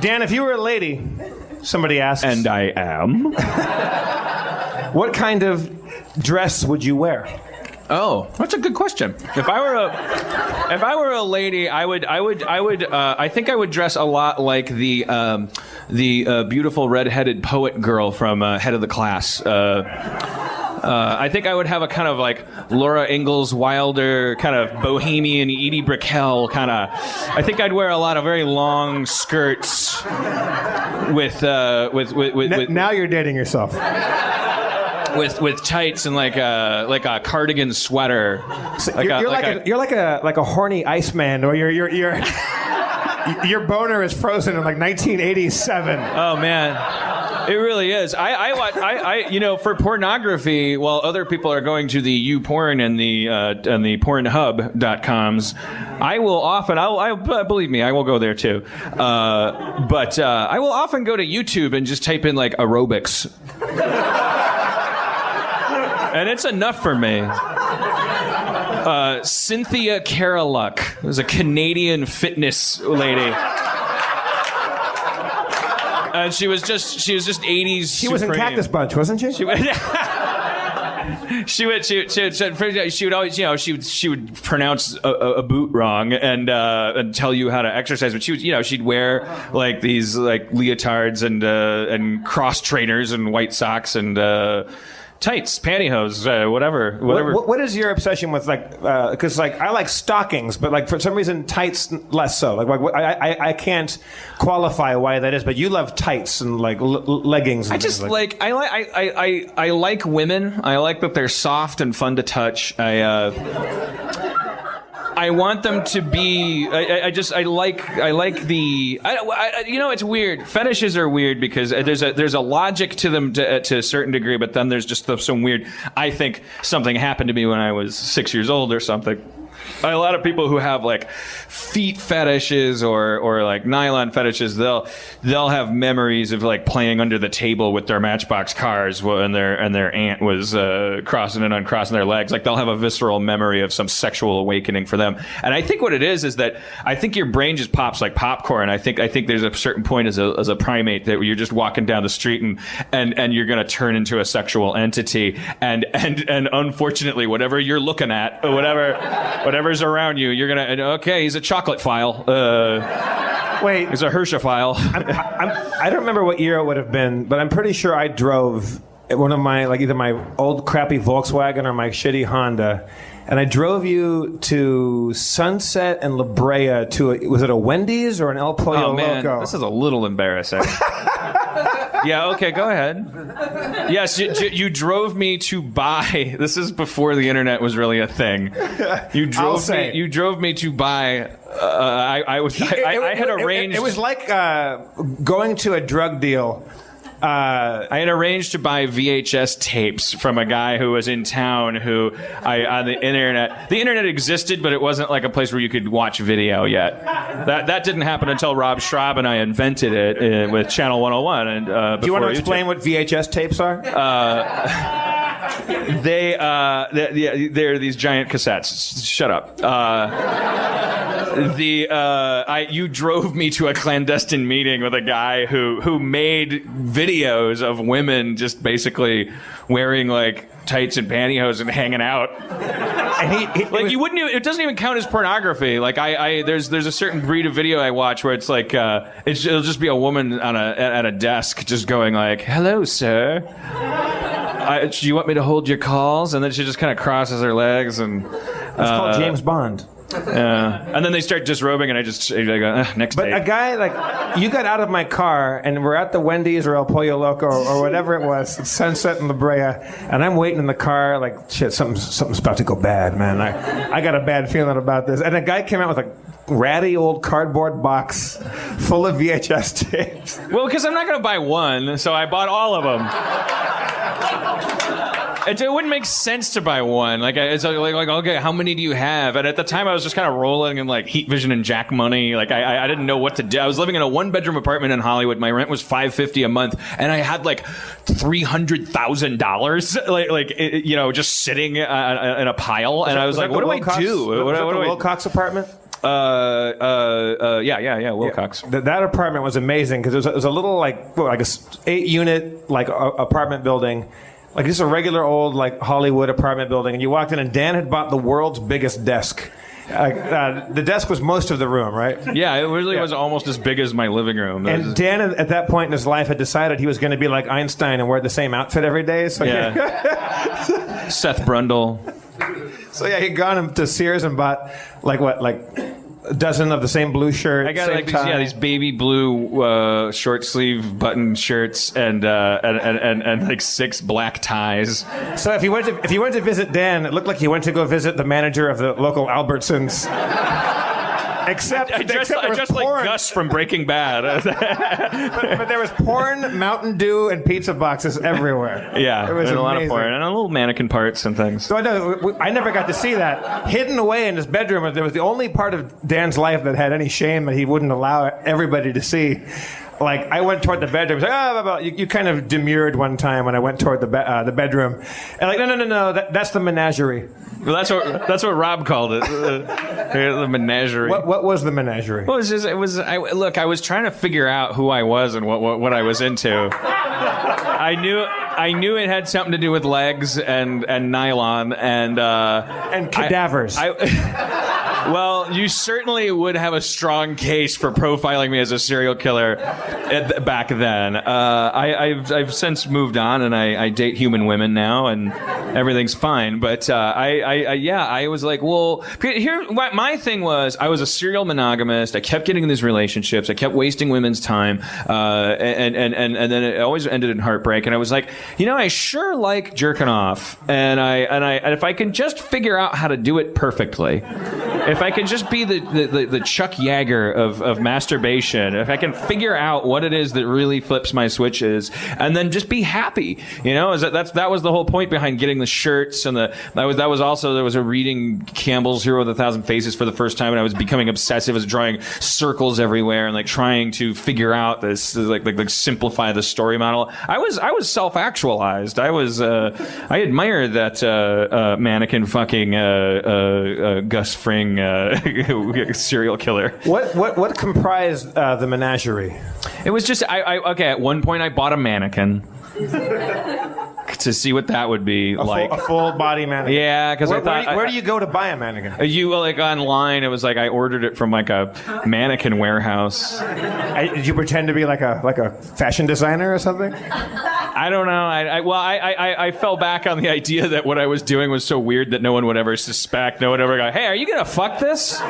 Dan, if you were a lady, somebody asks. And I am. What kind of dress would you wear? Oh, that's a good question. If I were a lady, I think I would dress a lot like the beautiful red-headed poet girl from Head of the Class. I think I would have a kind of like Laura Ingalls Wilder, kind of bohemian Edie Brickell kind of. I think I'd wear a lot of very long skirts with. Now you're dating yourself. With tights and like a cardigan sweater. So you're like a horny Iceman, or your boner is frozen in like 1987. Oh man, it really is. I for pornography, while other people are going to the YouPorn and the Pornhub.coms, I will often. Believe me, I will go there too. But I will often go to YouTube and just type in like aerobics. And it's enough for me. Cynthia Caroluck was a Canadian fitness lady. And she was just 80s. She was in Cactus Bunch, wasn't she? She would always, she would pronounce a boot wrong and tell you how to exercise. But she'd wear like these like leotards and cross trainers and white socks and tights, pantyhose, whatever. What is your obsession with because I like stockings, but like for some reason tights less so. Like I can't qualify why that is, but you love tights and like leggings. And I like women. I like that they're soft and fun to touch. I want them to be. I like the. It's weird. Fetishes are weird because there's a logic to them to a certain degree, but then there's just some weird. I think something happened to me when I was 6 years old or something. A lot of people who have like feet fetishes or like nylon fetishes, they'll have memories of like playing under the table with their Matchbox cars and their aunt was crossing and uncrossing their legs. Like they'll have a visceral memory of some sexual awakening for them. And I think what it is that I think your brain just pops like popcorn. I think there's a certain point as a primate that you're just walking down the street and you're going to turn into a sexual entity and unfortunately whatever you're looking at, whatever's around you, you're gonna. Okay, he's a chocolate file. Wait, he's a Hersheyphile. I don't remember what year it would have been, but I'm pretty sure I drove one of my either my old crappy Volkswagen or my shitty Honda, and I drove you to Sunset and La Brea was it a Wendy's or an El Pollo Loco? This is a little embarrassing. Yeah, okay, go ahead. Yes, you drove me to buy. This is before the internet was really a thing. You drove me to buy. I had arranged. It was like going to a drug deal. I had arranged to buy VHS tapes from a guy who was in town who on the internet. The internet existed, but it wasn't like a place where you could watch video yet. That didn't happen until Rob Schraub and I invented it with Channel 101. And do you want to explain what VHS tapes are? They're these giant cassettes. Shut up. You drove me to a clandestine meeting with a guy who made videos of women just basically wearing like tights and pantyhose and hanging out. And you wouldn't even, it doesn't even count as pornography. Like there's a certain breed of video I watch where it's like it'll just be a woman at a desk just going like, "Hello, sir. Do you want me to hold your calls?" And then she just kind of crosses her legs and. That's called James Bond. And then they start disrobing, and I go, next day. But a guy, like, you got out of my car, and we're at the Wendy's or El Pollo Loco or whatever it was, it's Sunset in La Brea, and I'm waiting in the car, like, shit, something's about to go bad, man. I got a bad feeling about this. And a guy came out with a ratty old cardboard box full of VHS tapes. Well, because I'm not going to buy one, so I bought all of them. It wouldn't make sense to buy one. It's like, okay, how many do you have? And at the time, I was just kind of rolling in like Heat Vision and Jack money. Like I didn't know what to do. I was living in a 1-bedroom apartment in Hollywood. My rent was $550 a month, and I had like $300,000, just sitting in a pile. And I was like, what do I do? What do Wilcox apartment? Yeah. Wilcox. That apartment was amazing because it was a little like a 8-unit like apartment building, like just a regular old like Hollywood apartment building. And you walked in, and Dan had bought the world's biggest desk. The desk was most of the room, right? Yeah, it really was almost as big as my living room. And Dan, at that point in his life, had decided he was going to be like Einstein and wear the same outfit every day. So yeah. Seth Brundle. So yeah, he'd gone to Sears and bought like a dozen of the same blue shirt. I got like these baby blue short sleeve button shirts and like 6 black ties. So if you went to visit Dan, it looked like you went to go visit the manager of the local Albertsons. Except I dressed like Gus from Breaking Bad. but there was porn, Mountain Dew, and pizza boxes everywhere. Yeah, it was a lot of porn and a little mannequin parts and things. So I never got to see that. Hidden away in his bedroom, there was the only part of Dan's life that had any shame that he wouldn't allow everybody to see. Like, I went toward the bedroom. Like, you kind of demurred one time when I went toward the bedroom. And like, no, that's the menagerie. Well, that's what Rob called it, the menagerie. What was the menagerie? Well, I was trying to figure out who I was and what I was into. I knew it had something to do with legs and nylon and cadavers. Well, you certainly would have a strong case for profiling me as a serial killer back then. I've since moved on, and I date human women now, and everything's fine. But I was like, well, my thing was, I was a serial monogamist. I kept getting in these relationships. I kept wasting women's time, and then it always ended in heartbreak. And I was like, I sure like jerking off, and if I can just figure out how to do it perfectly. If I can just be the Chuck Yeager of masturbation, if I can figure out what it is that really flips my switches, and then just be happy, that was the whole point behind getting the shirts and there was a reading Campbell's Hero of the Thousand Faces for the first time, and I was becoming obsessive. I was drawing circles everywhere and like trying to figure out this like simplify the story model. I was self-actualized. I admire that mannequin fucking Gus Fring serial killer. What comprised the menagerie? It was just at one point I bought a mannequin to see what that would be like. A full body mannequin. Yeah, because I thought. Where do you go to buy a mannequin? Online. It was like I ordered it from like a mannequin warehouse. Did you pretend to be like a fashion designer or something? I don't know. I fell back on the idea that what I was doing was so weird that no one would ever suspect. No one would ever go, "Hey, are you gonna fuck this?"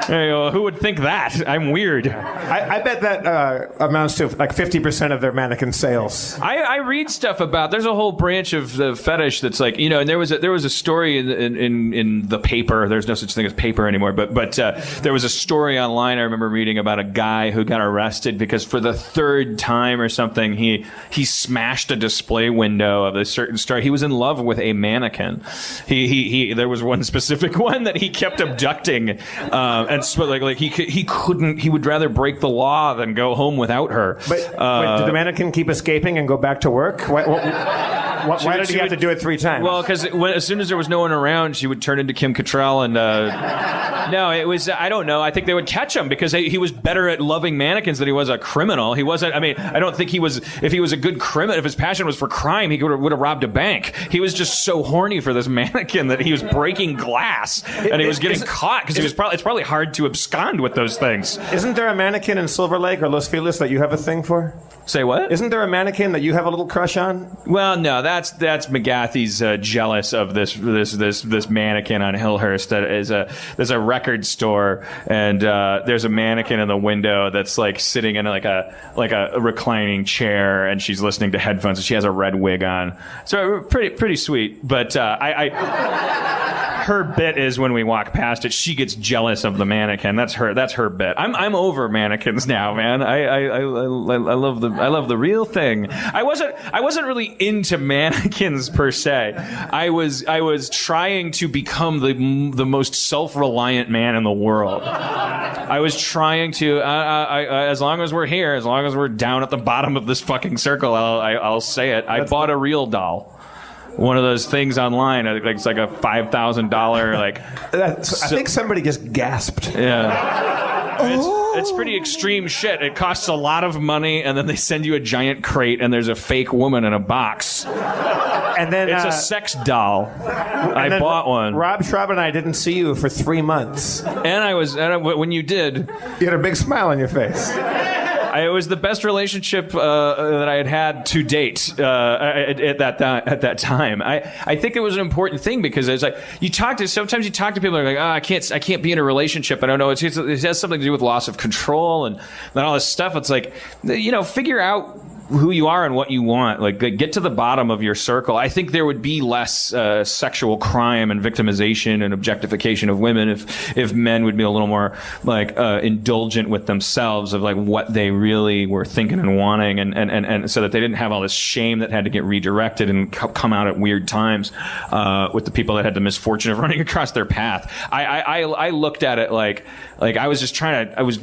Hey, who would think that? I'm weird. I bet that amounts to like 50% of their mannequin sales. I read stuff about. There's a whole branch of the fetish that's like, and there was a story in the paper. There's no such thing as paper anymore, but there was a story online I remember reading about a guy who got arrested because for the 3rd time or something he smashed a display window of a certain store. He was in love with a mannequin. There was one specific one that he kept abducting. And so, like he would rather break the law than go home without her. But did the mannequin keep escaping and go back to work? Why did he have to do it 3 times? Well, because as soon as there was no one around, she would turn into Kim Cattrall and. No, it was. I don't know. I think they would catch him because he was better at loving mannequins than he was a criminal. He wasn't. I mean, I don't think he was. If he was a good criminal, if his passion was for crime, he would have robbed a bank. He was just so horny for this mannequin that he was breaking glass and he was getting caught because it's probably hard to abscond with those things. Isn't there a mannequin in Silver Lake or Los Feliz that you have a thing for? Say what? Isn't there a mannequin that you have a little crush on? Well, no, that's McGathy's jealous of this mannequin on Hillhurst. There's a record store and there's a mannequin in the window that's like sitting in like a reclining chair and she's listening to headphones and she has a red wig on. So pretty sweet. But her bit is when we walk past it, she gets jealous of the mannequin. That's her bit. I'm over mannequins now, man. I love the real thing. I wasn't really into mannequins per se. I was trying to become the most self-reliant man in the world. I was trying to as long as we're here, as long as we're down at the bottom of this fucking circle, I'll say it. I bought a real doll. one of those things online. Like it's like a $5,000 like. I think somebody just gasped. Yeah. It's pretty extreme shit. It costs a lot of money, and then they send you a giant crate, and there's a fake woman in a box. And then It's a sex doll. I bought one. Rob Schraub and I didn't see you for 3 months. When you did, You had a big smile on your face. it was the best relationship that I had to date at that time. I think it was an important thing because it's like sometimes you talk to people and they're like, oh, I can't be in a relationship. I don't know. It has something to do with loss of control and all this stuff. It's like, figure out who you are and what you want. Like, get to the bottom of your circle. I think there would be less sexual crime and victimization and objectification of women if men would be a little more like indulgent with themselves of like what they really were thinking and wanting, and so that they didn't have all this shame that had to get redirected and come out at weird times with the people that had the misfortune of running across their path. I looked at it like I was just I was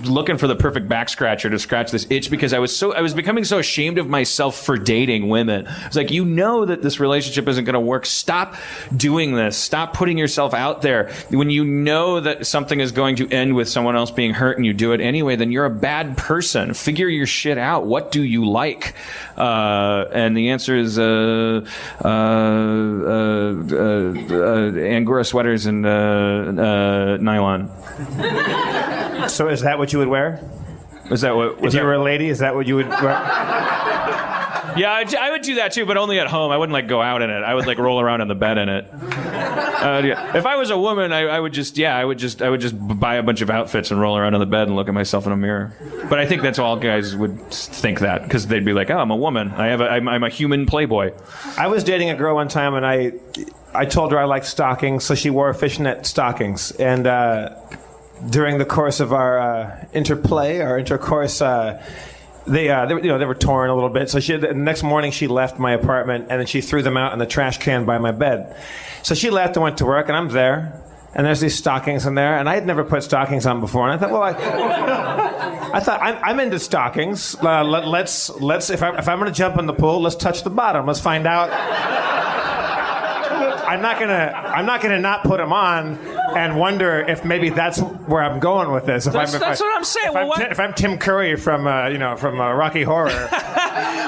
looking for the perfect back scratcher to scratch this itch because I was becoming so ashamed of myself for dating women. It's like, that this relationship isn't going to work. Stop doing this. Stop putting yourself out there. When you know that something is going to end with someone else being hurt and you do it anyway, then you're a bad person. Figure your shit out. What do you like? And the answer is Angora sweaters and nylon. So is that what you would wear? Was that what? If you were a lady, is that what you would wear? Yeah, I would do that too, but only at home. I wouldn't like go out in it. I would like roll around in the bed in it. Yeah. If I was a woman, I would just buy a bunch of outfits and roll around in the bed and look at myself in a mirror. But I think that's all guys would think that because they'd be like, oh, I'm a woman. I'm a human playboy. I was dating a girl one time and I told her I liked stockings, so she wore fishnet stockings. And during the course of our intercourse, they were torn a little bit. So the next morning she left my apartment and then she threw them out in the trash can by my bed. So she left and went to work, and I'm there, and there's these stockings in there, and I had never put stockings on before, and I thought, I'm into stockings. Let's if I'm going to jump in the pool, let's touch the bottom. Let's find out. I'm not gonna not put them on and wonder if maybe that's where I'm going with this. That's what I'm saying. If I'm Tim Curry from Rocky Horror.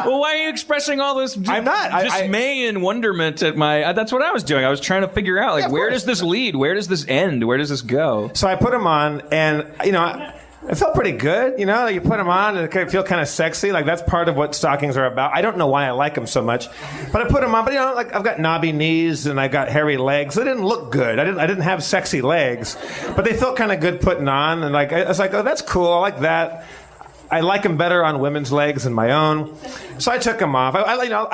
Well, why are you expressing all this I'm not. dismay and wonderment at my... That's what I was doing. I was trying to figure out, like, where does this lead? Where does this end? Where does this go? So I put them on, and, it felt pretty good, You put them on and it feel kind of sexy. Like, that's part of what stockings are about. I don't know why I like them so much, but I put them on. But like, I've got knobby knees and I got hairy legs. They didn't look good. I didn't have sexy legs, but they felt kind of good putting on. And like, I was like, oh, that's cool. I like that. I like them better on women's legs than my own. So I took them off. I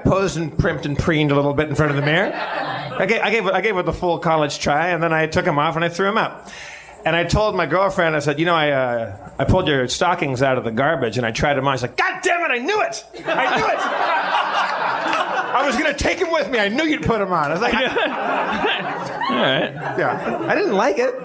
posed and primped and preened a little bit in front of the mirror. I gave it the full college try, and then I took them off and I threw them out. And I told my girlfriend, I said, I pulled your stockings out of the garbage and I tried them on. She's like, God damn it, I knew it! I knew it! I was going to take them with me. I knew you'd put them on. I was like, All right. yeah. I didn't like it.